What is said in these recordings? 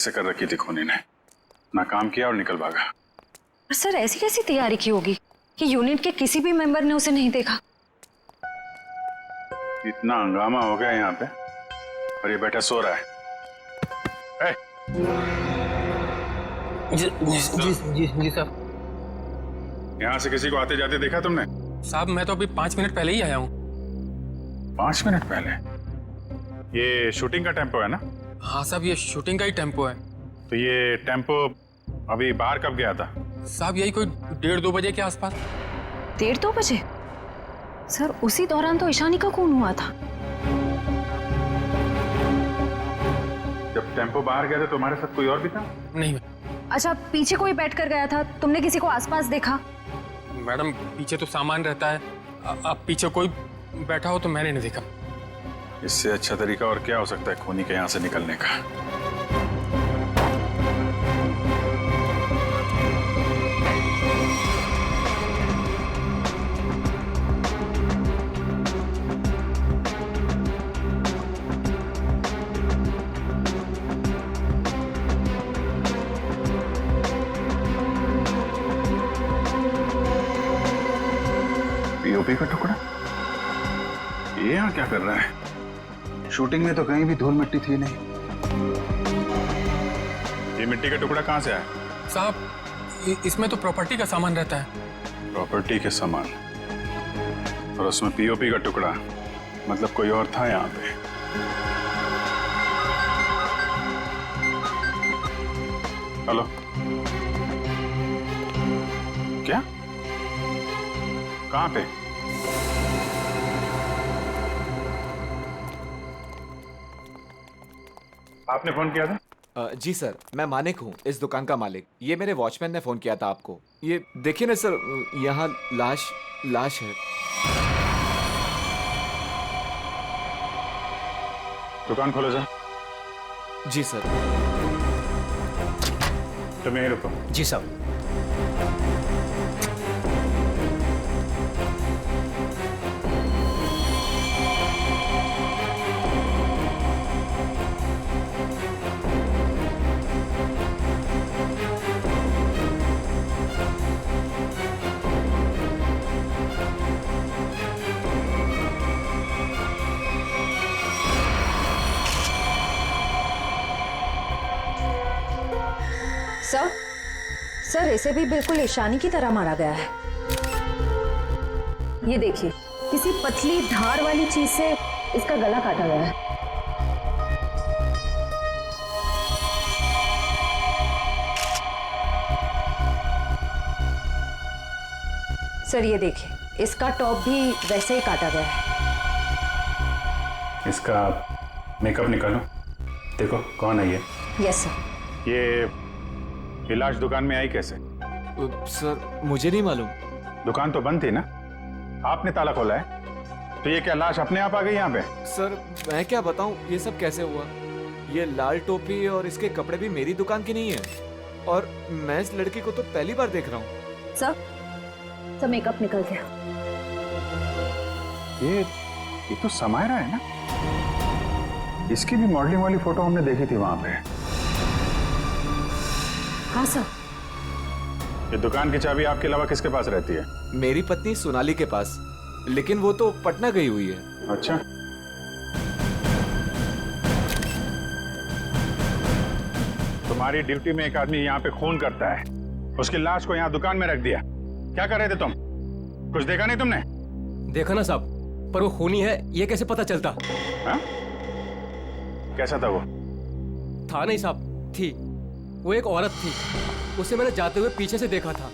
से कर रखी थी खूनी ने, ना काम किया और निकल भागा। पर सर ऐसी कैसी तैयारी की होगी कि यूनिट के किसी भी मेंबर ने उसे नहीं देखा? इतना हंगामा हो गया यहाँ पे और ये बैठा सो रहा है। जी साहब। यहाँ से किसी को आते जाते देखा तुमने? साहब मैं तो अभी 5 मिनट पहले ही आया हूँ। 5 मिनट पहले? ये शूटिंग का टेम्पो है ना? हाँ साहब, ये शूटिंग का ही टेम्पो है। तो ये टेम्पो अभी बाहर कब गया था? साहब यही कोई 1:30-2 बजे के आसपास। 1:30-2 बजे? सर उसी दौरान तो ईशानी का खून हुआ था। जब टेम्पो बाहर गया था तुम्हारे साथ कोई और भी था? नहीं अच्छा, पीछे कोई बैठ कर गया था, तुमने किसी को आसपास देखा? मैडम, पीछे तो सामान रहता है, अब पीछे कोई बैठा हो तो मैंने नहीं देखा। इससे अच्छा तरीका और क्या हो सकता है खूनी के यहाँ से निकलने का? पीओपी का टुकड़ा? ये यहाँ क्या कर रहा है? शूटिंग में तो कहीं भी धूल मिट्टी थी नहीं। ये मिट्टी का टुकड़ा कहाँ से आया? साहब इसमें तो प्रॉपर्टी का सामान रहता है। प्रॉपर्टी के सामान और उसमें पीओपी का टुकड़ा, मतलब कोई और था यहाँ पे। हेलो, क्या? कहाँ पे? आपने फोन किया था? जी सर, मैं मानिक हूँ, इस दुकान का मालिक। ये मेरे वॉचमैन ने फोन किया था आपको। ये देखिए ना सर, यहाँ लाश है। दुकान खोलो जा। जी सर। तुम यहीं रुको। जी साहब। सर इसे भी बिल्कुल ईशानी की तरह मारा गया है। ये देखिए, किसी पतली धार वाली चीज से इसका गला काटा गया है। सर ये देखिए, इसका टॉप भी वैसे ही काटा गया है। इसका मेकअप निकालो, देखो कौन है ये। Yes sir. ये लाश दुकान में आई कैसे? सर मुझे नहीं मालूम। दुकान तो बंद थी ना, आपने ताला खोला है, तो ये क्या लाश अपने आप आ गई यहाँ पे? सर मैं क्या बताऊं, ये सब कैसे हुआ? ये लाल टोपी और इसके कपड़े भी मेरी दुकान की नहीं है, और मैं इस लड़की को तो पहली बार देख रहा हूँ। सर मेकअप निकल गया। ये तो समायरा है ना? इसकी भी मॉडलिंग वाली फोटो हमने देखी थी वहां पे। हाँ सर। ये दुकान की चाबी आपके अलावा किसके पास रहती है? मेरी पत्नी सोनाली के पास, लेकिन वो तो पटना गई हुई है। अच्छा, तुम्हारी ड्यूटी में एक आदमी यहाँ पे खून करता है, उसकी लाश को यहाँ दुकान में रख दिया। क्या कर रहे थे तुम? कुछ देखा नहीं तुमने? देखा ना साहब, पर वो खूनी है ये कैसे पता चलता? हा? कैसा था वो? था नहीं साहब, थी। वो एक औरत थी, उसे मैंने जाते हुए पीछे से देखा था।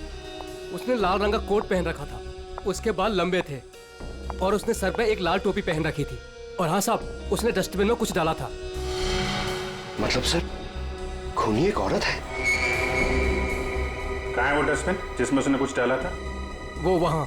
उसने लाल रंग का कोट पहन रखा था, उसके बाल लंबे थे और उसने सर पे एक लाल टोपी पहन रखी थी। और हाँ साहब, उसने डस्टबिन में कुछ डाला था। मतलब सर, खूनी एक औरत है? कहाँ है वो डस्टबिन जिसमें उसने कुछ डाला था? वो वहां।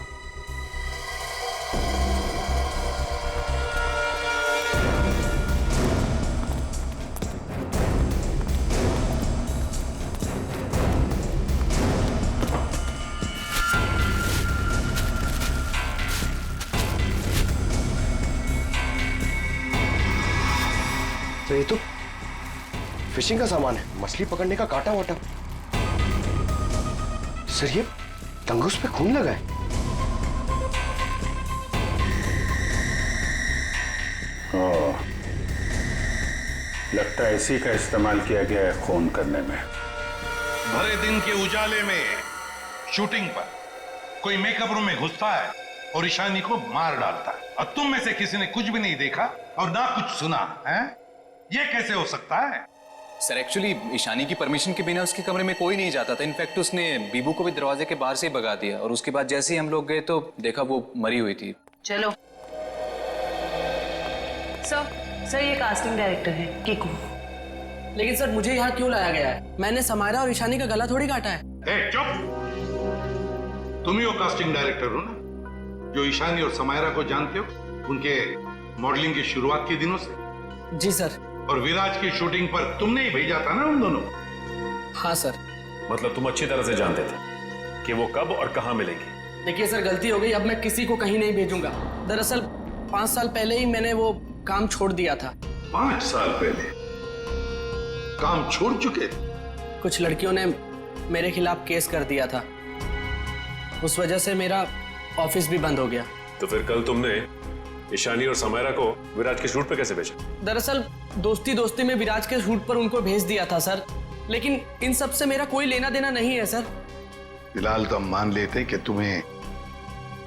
तो ये तो फिशिंग का सामान है, मछली पकड़ने का कांटा वाटा। सर ये तंगुस पे खून लगा है। ओह, लगता है इसी का इस्तेमाल किया गया है खून करने में। भरे दिन के उजाले में शूटिंग पर कोई मेकअप रूम में घुसता है और ईशानी को मार डालता है, और तुम में से किसी ने कुछ भी नहीं देखा और ना कुछ सुना है? ये कैसे हो सकता है? सर एक्चुअली ईशानी की परमिशन के बिना उसके कमरे में कोई नहीं जाता था। इनफैक्ट उसने बीबू को भी दरवाजे के बाहर से ही भगा दिया, और उसके बाद जैसे ही हम लोग गए तो देखा वो मरी हुई थी। चलो सर ये कास्टिंग डायरेक्टर है कीकू। लेकिन सर मुझे यहाँ क्यों लाया गया है? मैंने समायरा और ईशानी का गला थोड़ी काटा है। ए, चुप! तुम ही हो कास्टिंग डायरेक्टर हो ना, जो ईशानी और समायरा को जानते हो उनके मॉडलिंग की शुरुआत के दिनों से। जी सर। और विराज की शूटिंग पर तुमने ही भेजा था ना उन दोनों? हाँ सर। मतलब तुम अच्छी तरह से जानते थे कि वो कब और कहां मिलेंगे? देखिए सर, गलती हो गई, अब मैं किसी को कहीं नहीं भेजूंगा। दरअसल 5 साल पहले ही मैंने वो काम छोड़ दिया था। 5 साल पहले काम छोड़ चुके थे? कुछ लड़कियों ने मेरे खिलाफ केस कर दिया था, उस वजह से मेरा ऑफिस भी बंद हो गया। तो फिर कल तुमने ईशानी और समायरा को विराज के शूट पे कैसे भेजा? दरअसल दोस्ती दोस्ती में विराज के शूट पर उनको भेज दिया था सर, लेकिन इन सब से मेरा कोई लेना देना नहीं है सर। फिलहाल तो हम मान लेते कि तुम्हें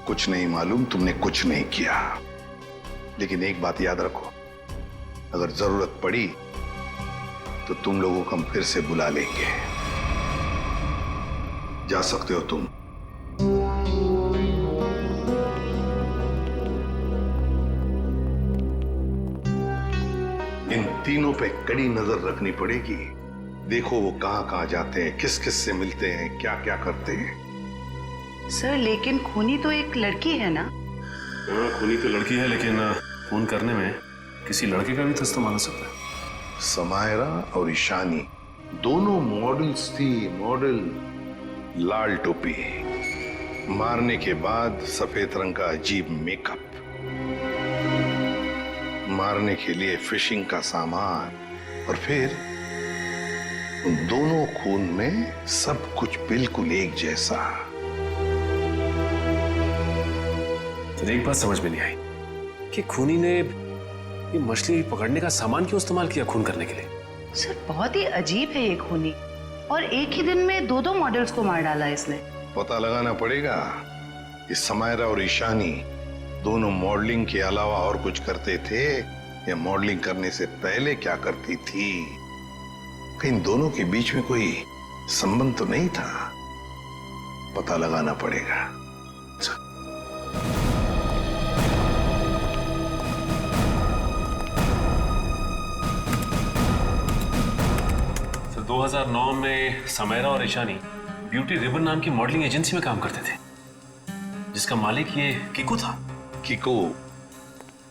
कुछ नहीं मालूम, तुमने कुछ नहीं किया। लेकिन एक बात याद रखो, अगर जरूरत पड़ी तो तुम लोगों को हम फिर से बुला लेंगे। जा सकते हो तुम। इन तीनों पे कड़ी नजर रखनी पड़ेगी। देखो वो कहां कहां जाते हैं, किस किस से मिलते हैं, क्या क्या करते हैं। सर लेकिन खूनी तो एक लड़की है ना? हाँ, खूनी तो लड़की है, लेकिन खून करने में किसी लड़के का भी तो इस्तेमाल हो सकता है। समायरा और ईशानी दोनों मॉडल्स थी, मॉडल। लाल टोपी, मारने के बाद सफेद रंग का अजीब मेकअप, मारने के लिए फिशिंग का सामान, और फिर उन दोनों खून में सब कुछ बिल्कुल एक जैसा। तो एक बात समझ में नहीं आई कि खूनी ने ये मछली पकड़ने का सामान क्यों इस्तेमाल किया खून करने के लिए? सर बहुत ही अजीब है ये खूनी, और एक ही दिन में 2 मॉडल्स को मार डाला इसने। पता लगाना पड़ेगा कि समायरा और ईशानी दोनों मॉडलिंग के अलावा और कुछ करते थे या मॉडलिंग करने से पहले क्या करती थी। इन दोनों के बीच में कोई संबंध तो नहीं था, पता लगाना पड़ेगा। तो 2009 में समायरा और ईशानी ब्यूटी रिबन नाम की मॉडलिंग एजेंसी में काम करते थे, जिसका मालिक ये कीकू था। Kiku,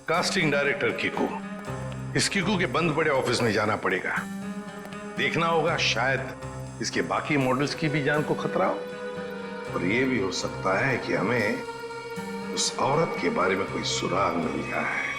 casting director Kiku. इस कीकू के बंद पड़े ऑफिस में जाना पड़ेगा, देखना होगा शायद इसके बाकी मॉडल्स की भी जान को खतरा हो, और ये भी हो सकता है कि हमें उस औरत के बारे में कोई सुराग मिल जाए।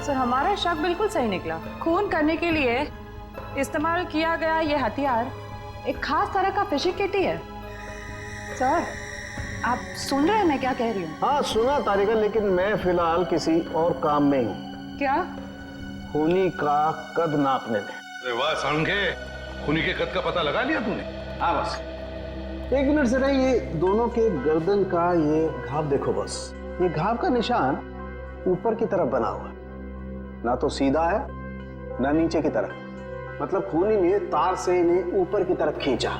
सर हमारा शक बिल्कुल सही निकला। खून करने के लिए इस्तेमाल किया गया ये हथियार एक खास तरह का फिशिंग किट ही है। सर आप सुन रहे हैं मैं क्या कह रही हूँ? हाँ सुना तारिका, लेकिन मैं फिलहाल किसी और काम में हूँ। क्या? खूनी का कद नापने में। अरे वाह साळुंखे, खूनी के कद का पता लगा लिया तूने? हाँ बस 1 मिनट जरा, ये दोनों के गर्दन का ये घाव देखो बस। ये घाव का निशान ऊपर की तरफ बना हुआ है, ना तो सीधा है ना नीचे की तरफ। मतलब खूनी ने तार से इन्हें ऊपर की तरफ खींचा।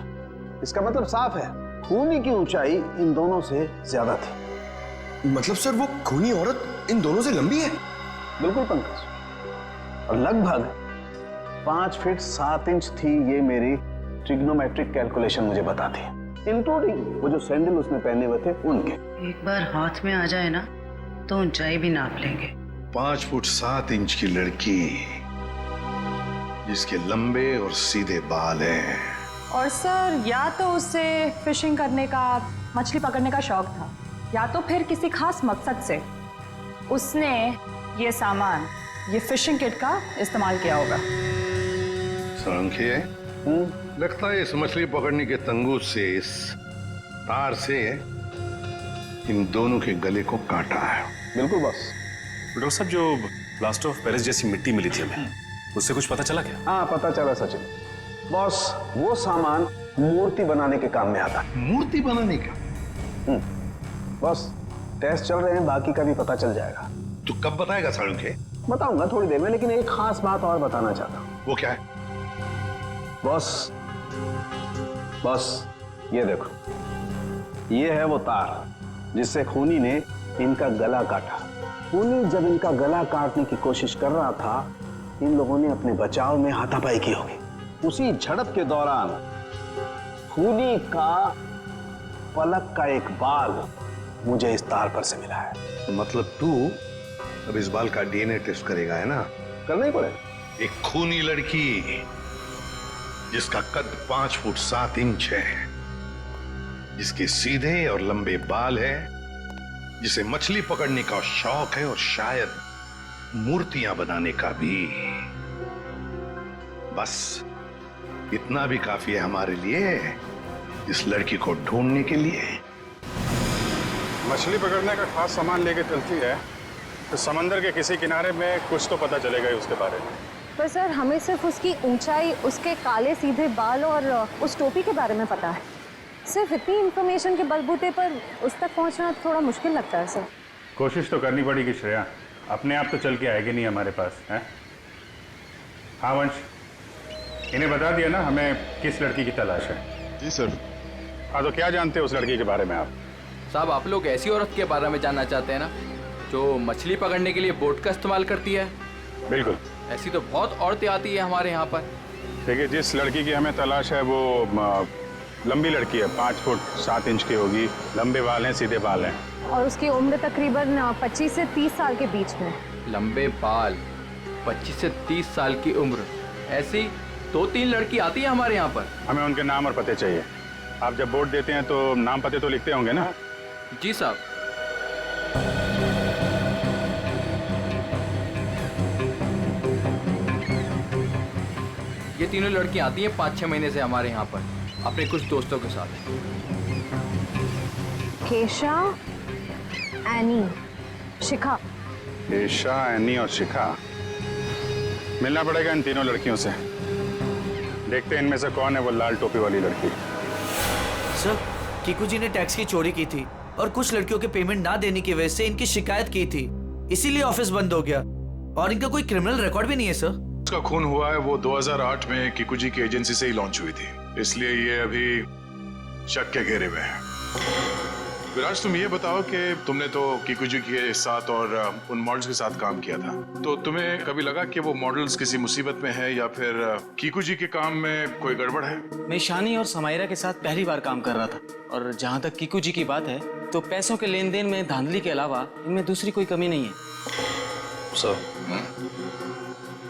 इसका मतलब साफ है, खूनी की ऊंचाई इन दोनों से ज्यादा थी। मतलब सर वो खूनी औरत इन दोनों से लंबी है? बिल्कुल पंकज, और लगभग 5 फीट 7 इंच थी। ये मेरी ट्रिग्नोमेट्रिक कैलकुलेशन मुझे बताती है, इंक्लूडिंग वो जो सैंडल उसने पहने हुए थे उनके। एक बार हाथ में आ जाए ना तो ऊंचाई भी नाप लेंगे। 5 फुट 7 इंच की लड़की जिसके लंबे और सीधे बाल हैं। और सर, या तो उसे फिशिंग करने का, मछली पकड़ने का शौक था, या तो फिर किसी खास मकसद से उसने ये सामान, ये फिशिंग किट का इस्तेमाल किया होगा। सांख्य, लगता है इस मछली पकड़ने के तंगूर से, इस तार से इन दोनों के गले को काटा है। बिल्कुल बॉस। डॉक्टर साहब, जो प्लास्टर ऑफ पेरिस जैसी मिट्टी मिली थी हमें, उससे कुछ पता चला क्या? हाँ पता चला सचिन। बॉस, वो सामान मूर्ति बनाने के काम में आता है। मूर्ति बनाने का? बॉस, टेस्ट चल रहे हैं, बाकी का भी पता चल जाएगा। तो कब बताएगा सांख्य? बताऊंगा थोड़ी देर में, लेकिन एक खास बात और बताना चाहता हूँ। वो क्या है? बॉस, ये देखो, ये है वो तार जिससे खूनी ने इनका गला काटा। खूनी जब इनका गला काटने की कोशिश कर रहा था, इन लोगों ने अपने बचाव में हाथापाई की होगी। उसी झड़प के दौरान खूनी का पलक का एक बाल मुझे इस तार पर से मिला है। मतलब तू अब इस बाल का डीएनए टेस्ट करेगा, है ना? करना ही पड़ेगा। एक खूनी लड़की जिसका कद 5 फुट 7 इंच है, जिसके सीधे और लंबे बाल है, जिसे मछली पकड़ने का शौक है और शायद मूर्तियां बनाने का भी। बस इतना भी काफी है हमारे लिए, इस लड़की को ढूंढने के लिए। मछली पकड़ने का खास सामान लेके चलती है तो समंदर के किसी किनारे में कुछ तो पता चलेगा ही उसके बारे में। पर सर, हमें सिर्फ उसकी ऊंचाई, उसके काले सीधे बाल और उस टोपी के बारे में पता है। सिर्फ इतनी इंफॉर्मेशन के बलबूते पर उस तक पहुंचना थोड़ा मुश्किल लगता है सर। कोशिश तो करनी पड़ेगी श्रेया, अपने आप तो चल के आएगी नहीं हमारे पास, है? हाँ वंश, इन्हें बता दिया ना हमें किस लड़की की तलाश है? जी सर। हाँ, तो क्या जानते हैं उस लड़की के बारे में आप? साहब, आप लोग ऐसी औरत के बारे में जानना चाहते हैं ना, जो मछली पकड़ने के लिए बोट का इस्तेमाल करती है? बिल्कुल। ऐसी तो बहुत औरतें आती है हमारे यहाँ पर। देखिए, जिस लड़की की हमें तलाश है वो लंबी लड़की है, 5 फुट 7 इंच की होगी, लंबे बाल हैं, सीधे बाल हैं। और उसकी उम्र तकरीबन 25 से 30 साल के बीच में। लंबे बाल, 25 से 30 साल की उम्र, ऐसी 2-3 लड़की आती है हमारे यहाँ पर। हमें उनके नाम और पते चाहिए। आप जब वोट देते हैं तो नाम पते तो लिखते होंगे ना? जी साहब। ये तीनों लड़कियां आती हैं 5-6 महीने से हमारे यहाँ पर अपने कुछ दोस्तों के साथ। केशा, एनी, शिखा। केशा, एनी और शिखा। मिलना पड़ेगा इन तीनों लड़कियों से। देखते हैं इनमें से कौन है वो लाल टोपी वाली लड़की। सर, कीकू जी ने टैक्स की चोरी की थी और कुछ लड़कियों के पेमेंट ना देने की वजह से इनकी शिकायत की थी, इसीलिए ऑफिस बंद हो गया। और इनका कोई क्रिमिनल रिकॉर्ड भी नहीं है सर। उसका खून हुआ है वो 2008 में कीकू जी की एजेंसी से ही लॉन्च हुई थी, इसलिए ये अभी शक के घेरे में है। विराज, तुम ये बताओ कि तुमने तो कीकू जी के साथ और उन मॉडल्स के साथ काम किया था, तो तुम्हें कभी लगा कि वो मॉडल्स किसी मुसीबत में है या फिर कीकू जी के काम में कोई गड़बड़ है? मैं ईशानी और समायरा के साथ पहली बार काम कर रहा था, और जहाँ तक कीकू जी की बात है तो पैसों के लेन देन में धांधली के अलावा इनमें दूसरी कोई कमी नहीं है। सर,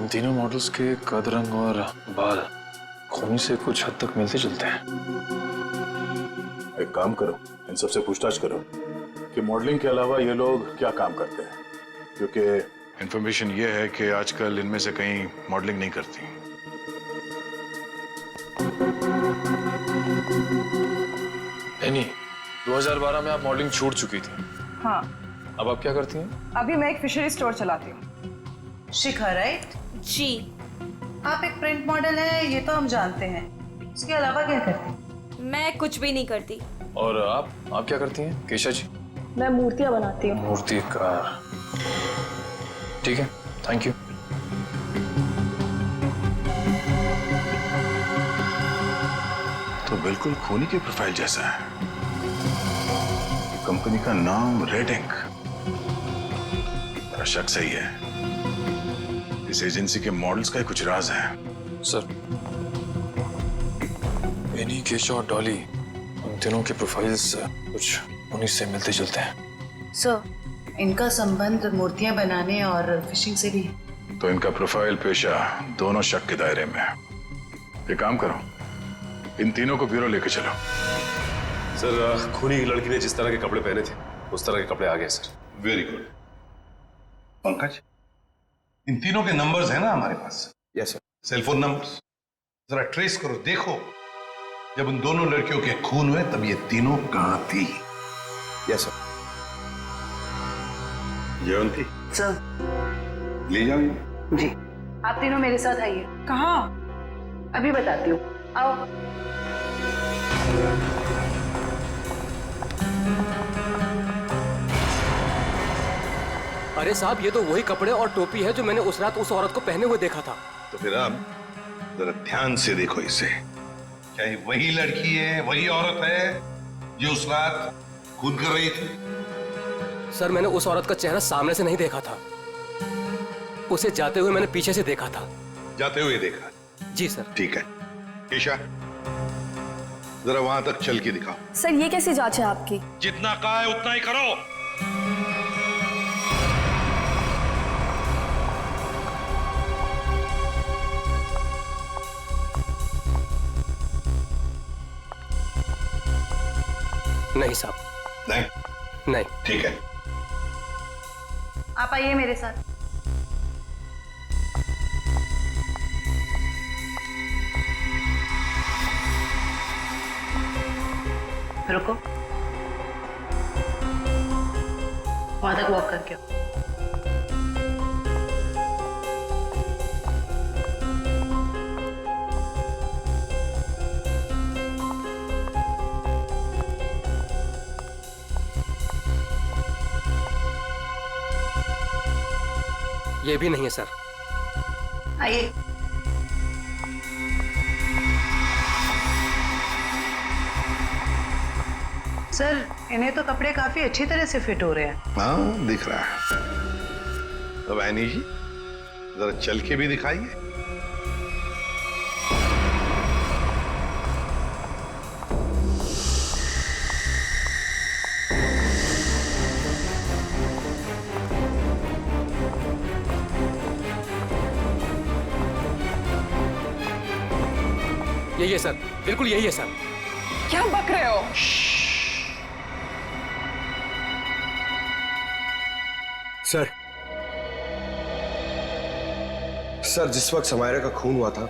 इन तीनों मॉडल्स के कद, रंग और बाल खूनी से कुछ हद तक मिलते जुलते हैं। एक काम करो, इन सबसे पूछताछ करो कि मॉडलिंग के अलावा ये लोग क्या काम करते हैं, क्योंकि इन्फॉर्मेशन ये है कि आजकल इनमें से कहीं मॉडलिंग नहीं करती। एनी, 2012 में आप मॉडलिंग छूट चुकी थी। हाँ। अब आप क्या करती हैं? अभी मैं एक फिशरी स्टोर चलाती हूँ। शिखा, राइट? जी। आप एक प्रिंट मॉडल है, ये तो हम जानते हैं। इसके अलावा क्या करती हैं? मैं कुछ भी नहीं करती। और आप क्या करती हैं केशा जी? मैं मूर्तियाँ बनाती हूँ। मूर्तिकार। ठीक है, थैंक यू। तो बिल्कुल खूनी की प्रोफाइल जैसा है। कंपनी का नाम रेड इंक। मेरा शक सही है, इस एजेंसी के मॉडल्स का ही कुछ राज है। सर, एनी, केशव और डॉली, उन तीनों के प्रोफाइल्स कुछ उन्हीं से मिलते जुलते हैं। सर, इनका संबंध मूर्तियां बनाने और फिशिंग से भी है। तो इनका प्रोफाइल पेशा दोनों शक के दायरे में है। एक काम करो, इन तीनों को ब्यूरो लेके चलो। सर, खूनी लड़की ने जिस तरह के कपड़े पहने थे उस तरह के कपड़े आ गए सर। Very good. पंकज, इन तीनों के नंबर्स हैं ना हमारे पास? Yes sir. सेलफोन नंबर्स जरा ट्रेस करो, देखो जब उन दोनों लड़कियों के खून हुए तब ये तीनों कहां थी। Yes sir. जयंती सर, ले जाओ। जी, आप तीनों मेरे साथ आइए। कहाँ? अभी बताती हूँ, आओ। अरे साहब, ये तो वही कपड़े और टोपी है जो मैंने उस रात उस औरत को पहने हुए देखा था। तो फिर आप जरा ध्यान से देखो इसे। क्या ये वही लड़की है, वही औरत है जो उस रात खून कर रही थी? सर, मैंने उस औरत का चेहरा सामने से नहीं देखा था, उसे जाते हुए मैंने पीछे से देखा था। जाते हुए देखा? जी सर। ठीक है, केशा जरा वहां तक चल के दिखाओ। सर, ये कैसी जांच है आपकी? जितना कहा है उतना ही करो। नहीं साहब। नहीं? ठीक है, आप आइए मेरे साथ। रुको, वहां तक वॉक करके आओ। ये भी नहीं है सर। आइए। सर, इन्हें तो कपड़े काफी अच्छी तरह से फिट हो रहे हैं। हाँ, दिख रहा है। अब ऐनी जी जरा चल के भी दिखाइए। यही है सर, बिल्कुल यही है सर। क्या बक रहे हो? सर, जिस वक्त समायरा का खून हुआ था,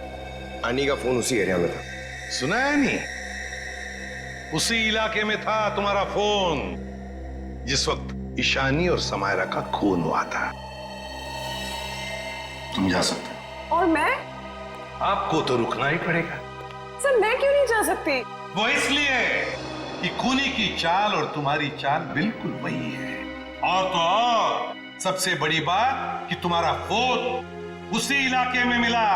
आनी का फोन उसी एरिया में था। सुना है नहीं? उसी इलाके में था तुम्हारा फोन जिस वक्त ईशानी और समायरा का खून हुआ था। तुम जा सकते हो। और मैं? आपको तो रुकना ही पड़ेगा। सर, मैं क्यों नहीं जा सकती? वो इसलिए कि खूनी की चाल और तुम्हारी चाल बिल्कुल वही है। और तो और सबसे बड़ी बात कि तुम्हारा फोन उसी इलाके में मिला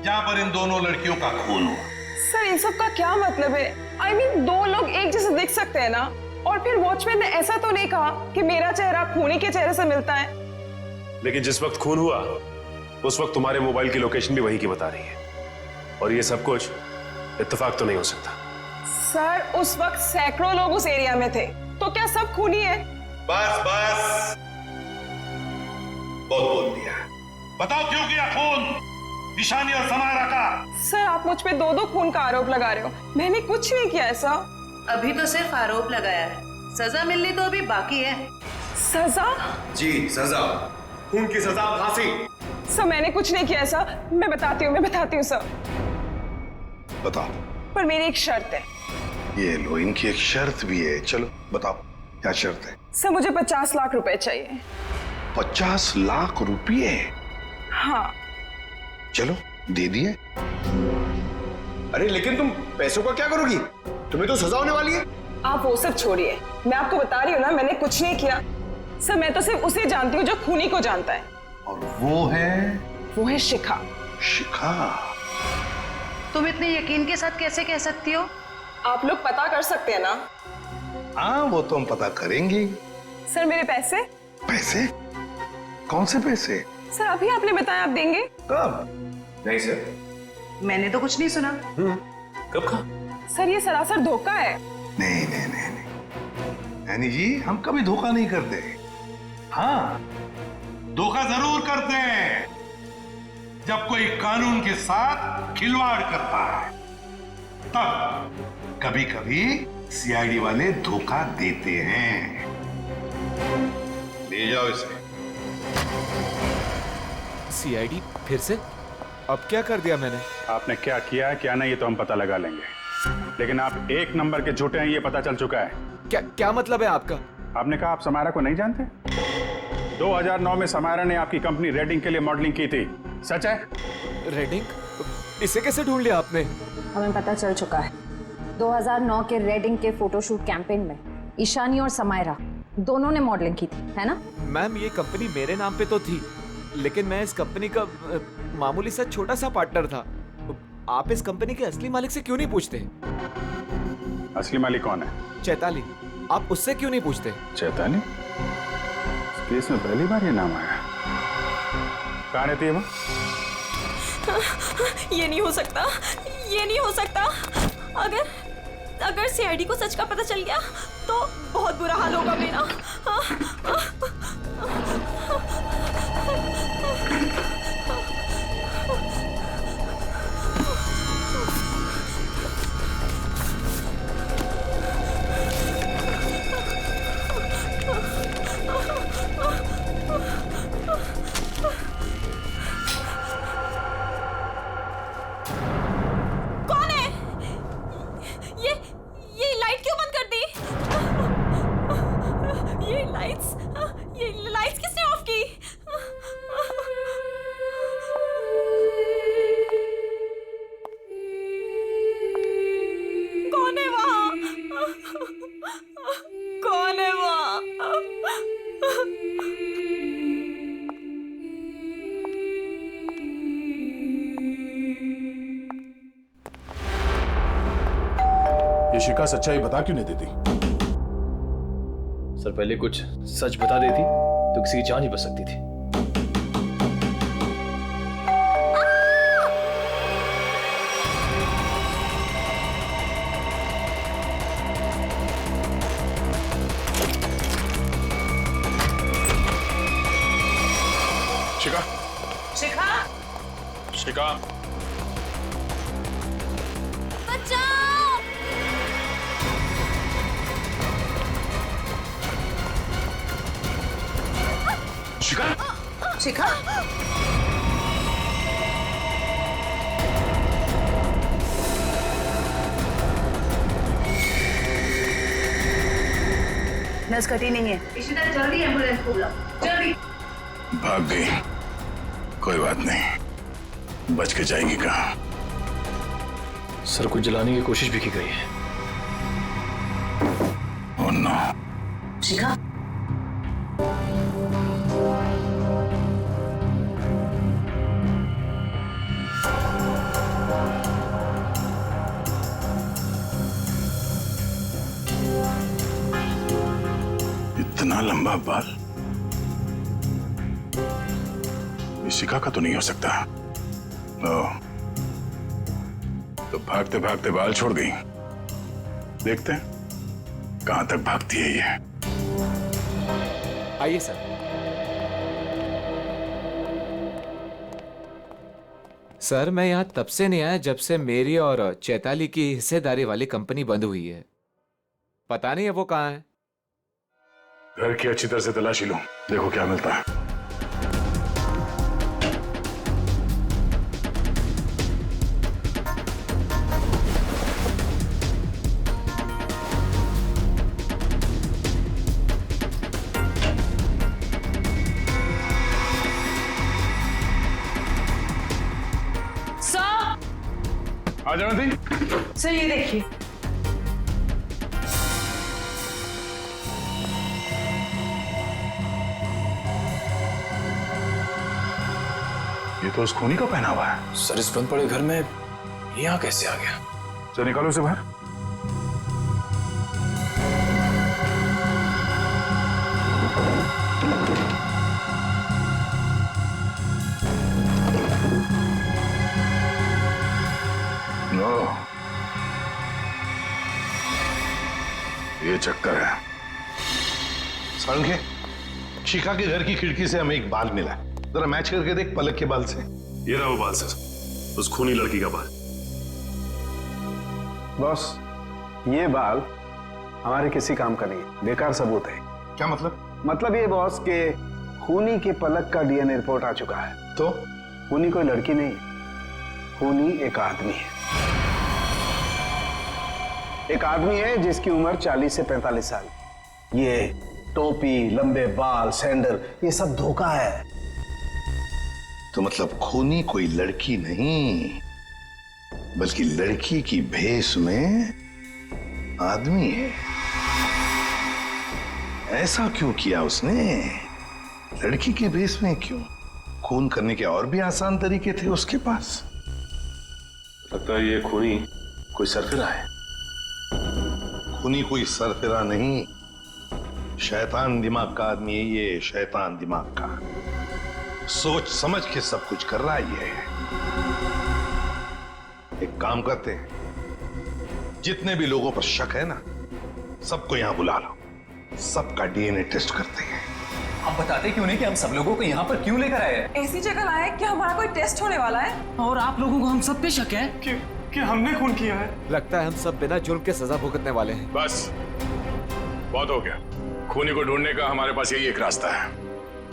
जहां पर इन दोनों लड़कियों का खून हुआ। सर, इन सब का क्या मतलब है? I mean, दो लोग एक जैसे दिख सकते हैं ना? और फिर वॉचमैन ने ऐसा तो नहीं कहा कि मेरा चेहरा खूनी के चेहरे से मिलता है। लेकिन जिस वक्त खून हुआ उस वक्त तुम्हारे मोबाइल की लोकेशन भी वही की बता रही है, और ये सब कुछ इत्तेफाक तो नहीं हो सकता। सर, उस वक्त सैकड़ों लोग उस एरिया में थे, तो क्या सब खूनी है? बस बस, बहुत बोल दिया। बताओ क्यों किया खून ईशानी और समायरा का? सर, आप मुझ पे दो खून का आरोप लगा रहे हो। मैंने कुछ नहीं किया ऐसा। अभी तो सिर्फ आरोप लगाया है, सजा मिलनी तो अभी बाकी है। सजा? जी, सजा। खून की सजा फांसी। सर, मैंने कुछ नहीं किया ऐसा। मैं बताती हूँ सर। बताओ। पर मेरी एक शर्त है। ये लो, इनकी एक शर्त भी है। चलो बताओ, क्या शर्त है? सर, मुझे 50 लाख रुपए चाहिए। 50 लाख रुपये? हाँ। चलो, दे दिए। अरे लेकिन तुम पैसों का क्या करोगी? तुम्हें तो सजा होने वाली है। आप वो सब छोड़िए, मैं आपको बता रही हूँ ना, मैंने कुछ नहीं किया। सर, मैं तो सिर्फ उसे जानती हूँ जो खूनी को जानता है। और वो है? वो है शिखा। शिखा? तुम इतने यकीन के साथ कैसे कह सकती हो? आप लोग पता कर सकते हैं ना? हाँ, वो तो हम पता करेंगे। सर मेरे पैसे? पैसे? कौन से पैसे? सर अभी आपने बताया आप देंगे। कब? नहीं सर, मैंने तो कुछ नहीं सुना। कब कहा? सर ये सरासर धोखा है। नहीं नहीं नहीं नहीं, यानी जी हम कभी धोखा नहीं करते। हाँ, धोखा जरूर करते हैं जब कोई कानून के साथ खिलवाड़ करता है, तब कभी कभी सीआईडी वाले धोखा देते हैं। ले जाओ इसे। सीआईडी फिर से? अब क्या कर दिया मैंने? आपने क्या किया है क्या नहीं ये तो हम पता लगा लेंगे, लेकिन आप एक नंबर के झूठे हैं ये पता चल चुका है। क्या मतलब है आपका? आपने कहा आप समायरा को नहीं जानते। 2009 में समायरा ने आपकी कंपनी रेडिंग के लिए मॉडलिंग की थी, सच है? रेडिंग? इसे कैसे ढूंढ लिया आपने? हमें पता चल चुका है। 2009 के रेडिंग के फोटोशूट कैंपेन में ईशानी और समायरा दोनों ने मॉडलिंग की थी, है ना? मैम ये कंपनी मेरे नाम पे तो थी, लेकिन मैं इस कंपनी का मामूली सा छोटा सा पार्टनर था। आप इस कंपनी के असली मालिक से क्यों नहीं पूछते? असली मालिक कौन है? चैताली। आप उससे क्यों नहीं पूछते? चैताली? इस केस में पहली बार ये नाम आया। कहाँ रहती है वो? ये नहीं हो सकता, ये नहीं हो सकता। अगर सीआईडी को सच का पता चल गया तो बहुत बुरा हाल होगा मेरा। कौन है? ये लाइट क्यों बंद कर दी? ये लाइट्स किसने ऑफ की? कौन है वहां? कौन है वहां? ये शिका सच्चाई बता क्यों नहीं देती? सर पहले कुछ सच बता देती तो किसी की जान ही बच सकती थी। शिखा, शिखा, शिखा, शिखा, शिखा, नस कटी नहीं है। इशिता जल्दी एम्बुलेंस को बुलाओ, जल्दी। भाग गई। कोई बात नहीं, बच के जाएगी कहाँ? सर को जलाने की कोशिश भी की गई है। Oh no. शिखा, इतना लंबा बाल इस शिखा का तो नहीं हो सकता। ओह, तो भागते भागते बाल छोड़ गई। देखते हैं कहां तक भागती है ये। आइए सर। सर मैं यहाँ तब से नहीं आया जब से मेरी और चैताली की हिस्सेदारी वाली कंपनी बंद हुई है। पता नहीं है वो कहाँ है। घर की अच्छी तरह से तलाशी लो, देखो क्या मिलता है। आ जाओ दी। सर ये देखिए। ये तो उस खूनी का पहना हुआ है। सर इस बंद पड़े घर में यहाँ कैसे आ गया? तो निकालो उसे बाहर। नो, ये चक्कर है। सारंगे, शिखा के घर की खिड़की से हमें एक बाल मिला। जरा मैच करके देख पलक के बाल से। ये रहा वो बाल सर, उस खूनी लड़की का बाल। बॉस, ये बाल हमारे किसी काम का नहीं है, बेकार सबूत है। क्या मतलब? मतलब ये बॉस के खूनी के पलक का डीएनए रिपोर्ट आ चुका है। तो खूनी कोई लड़की नहीं है, खूनी एक आदमी है। एक आदमी है जिसकी उम्र 40 से 45 साल। ये टोपी, लंबे बाल, सैंडल, ये सब धोखा है। तो मतलब खूनी कोई लड़की नहीं, बल्कि लड़की की भेष में आदमी है। ऐसा क्यों किया उसने? लड़की के भेष में क्यों? खून करने के और भी आसान तरीके थे उसके पास। लगता है ये खूनी कोई सरफिरा है। खूनी कोई सरफिरा नहीं, शैतान दिमाग का आदमी है ये, शैतान दिमाग का। सोच समझ के सब कुछ कर रहा है ये। एक काम करते हैं, जितने भी लोगों पर शक है ना, सबको यहां बुला लो, सबका डीएनए टेस्ट करते हैं। आप बताते क्यों नहीं कि हम सब लोगों को यहाँ पर क्यों लेकर आए हैं? ऐसी जगह लाए कि हमारा कोई टेस्ट होने वाला है। और आप लोगों को हम सब पे शक है कि हमने खून किया है। लगता है हम सब बिना जुर्म के सजा भुगतने वाले हैं। बस बहुत हो गया। खूनी को ढूंढने का हमारे पास यही एक रास्ता है।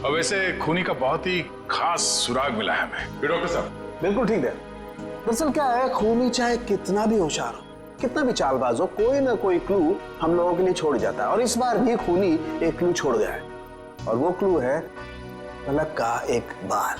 और वैसे खूनी का बहुत ही खास सुराग मिला है हमें। डॉक्टर साहब बिल्कुल ठीक है। दरअसल क्या है, खूनी चाहे कितना भी होशियार हो, कितना भी चालबाज हो, कोई ना कोई क्लू हम लोगों के लिए छोड़ जाता है। और इस बार भी खूनी एक क्लू छोड़ गया है, और वो क्लू है पलक का एक बाल।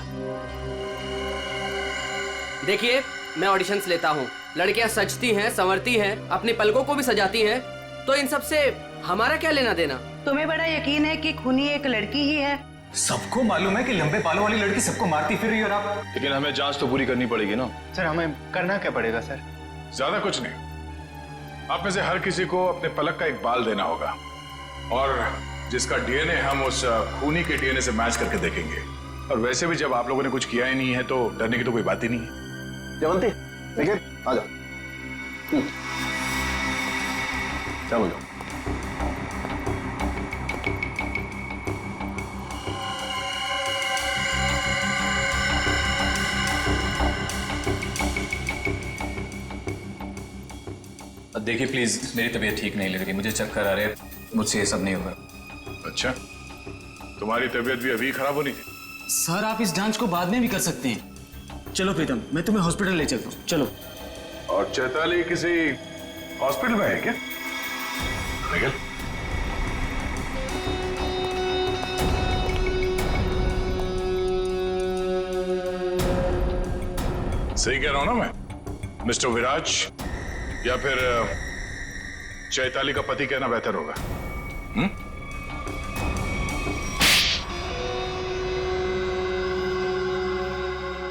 देखिए, मैं ऑडिशंस लेता हूँ, लड़कियां सजती हैं, संवरती हैं, अपनी पलकों को भी सजाती हैं, तो इन सब से हमारा क्या लेना देना? तुम्हें बड़ा यकीन है कि खूनी एक लड़की ही है? सबको मालूम है कि लंबे बालों वाली लड़की सबको मारती फिर रही है। और आप? लेकिन हमें जांच तो पूरी करनी पड़ेगी ना। सर, हमें करना क्या पड़ेगा सर? ज्यादा कुछ नहीं, आप में से हर किसी को अपने पलक का एक बाल देना होगा, और जिसका डीएनए हम उस खूनी के डीएनए से मैच करके देखेंगे। और वैसे भी जब आप लोगों ने कुछ किया ही नहीं है तो डरने की तो कोई बात ही नहीं है। जयवंती, देखिए, आ जाओ। चलो जाओ। देखिए प्लीज, मेरी तबीयत ठीक नहीं लग रही, मुझे चक्कर आ रहे हैं, मुझसे ये सब नहीं होगा। अच्छा, तुम्हारी तबीयत भी अभी खराब होनी थी? सर, आप इस जांच को बाद में भी कर सकते हैं। चलो प्रीतम, मैं तुम्हें हॉस्पिटल ले चलता हूँ, चलो। और चैताली किसी हॉस्पिटल में है क्या? निकल। सही कह रहा हूं ना मैं? मिस्टर विराज या फिर चैताली का पति कहना बेहतर होगा।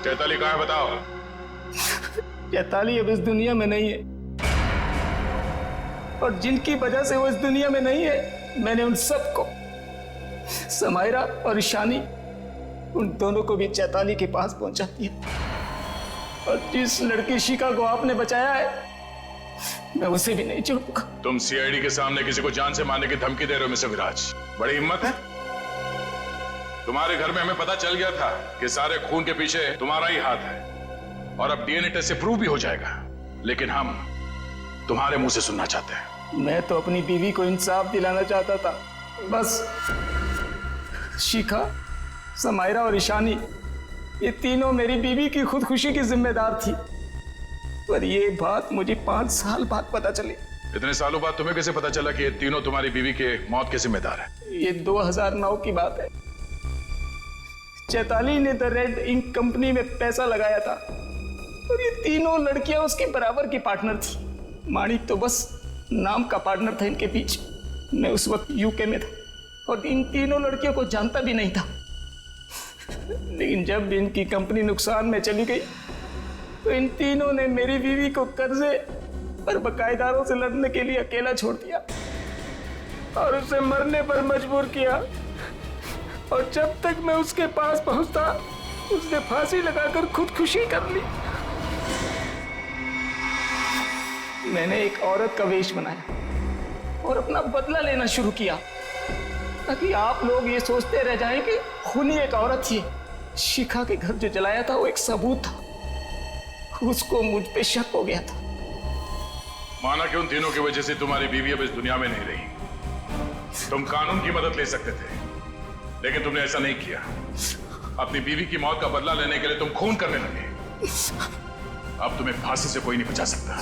चैताली कहाँ है बताओ? चैताली अब इस दुनिया में नहीं है, और जिनकी वजह से वो इस दुनिया में नहीं है, मैंने उन सबको, समायरा और ईशानी, उन दोनों को भी चैताली के पास पहुंचा दिया। और जिस लड़की शिखा को आपने बचाया है, मैं उसे भी नहीं छोड़ूंगा। तुम सीआईडी के सामने किसी को जान से मारने की धमकी दे रहे हो मिस्टर विराज, बड़ी हिम्मत है तुम्हारे। घर में हमें पता चल गया था कि सारे खून के पीछे तुम्हारा ही हाथ है, और अब डीएनए टेस्ट से प्रूव भी हो जाएगा, लेकिन हम तुम्हारे मुंह से सुनना चाहते हैं। मैं तो अपनी बीवी को इंसाफ दिलाना चाहता था, बस शिखा, समायरा और ईशानी, ये तीनों मेरी बीवी की खुदकुशी की जिम्मेदार थी। पर ये बात मुझे 5 साल बाद पता चली। इतने सालों बाद तुम्हें कैसे पता चला कि ये तीनों तुम्हारी बीवी के मौत के जिम्मेदार है? ये 2009 की बात है। चैताली ने द रेड इंक कंपनी में पैसा लगाया था, और ये तीनों लड़कियां उसके बराबर की पार्टनर थी। माणिक तो बस नाम का पार्टनर था इनके बीच। मैं उस वक्त यूके में था, और इन तीनों लड़कियों को जानता भी नहीं था। लेकिन जब इनकी कंपनी नुकसान में चली गई, तो इन तीनों ने मेरी बीवी को कर्जे पर बकायेदारों से लड़ने के लिए अकेला छोड़ दिया और उसे मरने पर मजबूर किया। और जब तक मैं उसके पास पहुंचता उसने फांसी लगाकर खुदकुशी कर ली। मैंने एक औरत का वेश बनाया और अपना बदला लेना शुरू किया ताकि आप लोग ये सोचते रह जाएं कि खूनी एक औरत थी। शिखा के घर जो जलाया था वो एक सबूत था, उसको मुझ पे शक हो गया था। माना कि उन तीनों की वजह से तुम्हारी बीवी अब इस दुनिया में नहीं रही। तुम कानून की मदद ले सकते थे, लेकिन तुमने ऐसा नहीं किया। अपनी बीवी की मौत का बदला लेने के लिए तुम खून करने लगे। अब तुम्हें फांसी से कोई नहीं बचा सकता।